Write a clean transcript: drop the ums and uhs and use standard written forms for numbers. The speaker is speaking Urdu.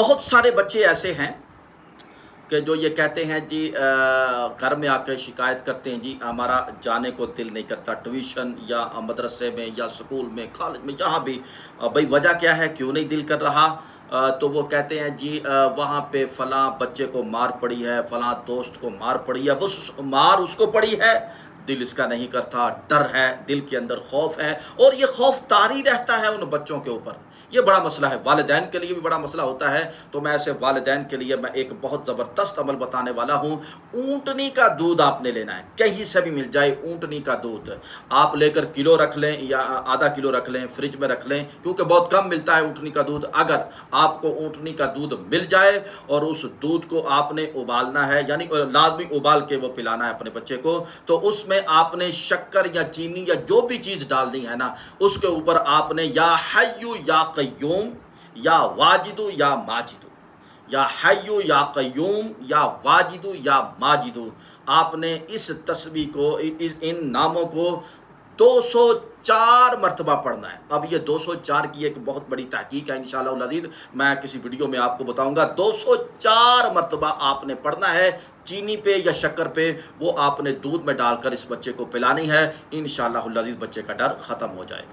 بہت سارے بچے ایسے ہیں کہ جو یہ کہتے ہیں جی گھر میں آ کے شکایت کرتے ہیں جی ہمارا جانے کو دل نہیں کرتا ٹیوشن یا مدرسے میں یا اسکول میں کالج میں جہاں بھی بھئی وجہ کیا ہے کیوں نہیں دل کر رہا تو وہ کہتے ہیں جی وہاں پہ فلاں بچے کو مار پڑی ہے فلاں دوست کو مار پڑی ہے بس مار اس کو پڑی ہے دل اس کا نہیں کرتا ڈر ہے دل کے اندر خوف ہے اور یہ خوف طاری رہتا ہے ان بچوں کے اوپر یہ بڑا مسئلہ ہے والدین کے لیے بھی بڑا مسئلہ ہوتا ہے تو میں ایسے والدین کے لیے میں ایک بہت زبردست عمل بتانے والا ہوں اونٹنی کا دودھ آپ نے لینا ہے کہیں سے بھی مل جائے اونٹنی کا دودھ آپ لے کر کلو رکھ لیں یا آدھا کلو رکھ لیں فریج میں رکھ لیں کیونکہ بہت کم ملتا ہے اونٹنی کا دودھ اگر آپ کو اونٹنی کا دودھ مل جائے اور اس دودھ کو آپ نے ابالنا ہے یعنی لازمی ابال کے وہ پلانا ہے اپنے بچے کو تو اس میں آپ نے شکر یا چینی یا جو بھی چیز ڈالنی ہے نا اس کے اوپر آپ نے یا حیو یا قیوم یا واجدو یا ماجدو یا حیو یا قیوم یا واجدو یا ماجدو آپ نے اس تسبیح کو ان ناموں کو 204 مرتبہ پڑھنا ہے۔ اب یہ 204 کی ایک بہت بڑی تحقیق ہے انشاءاللہ العزیز میں کسی ویڈیو میں آپ کو بتاؤں گا 204 مرتبہ آپ نے پڑھنا ہے چینی پہ یا شکر پہ وہ آپ نے دودھ میں ڈال کر اس بچے کو پلانی ہے انشاءاللہ العزیز بچے کا ڈر ختم ہو جائے گا۔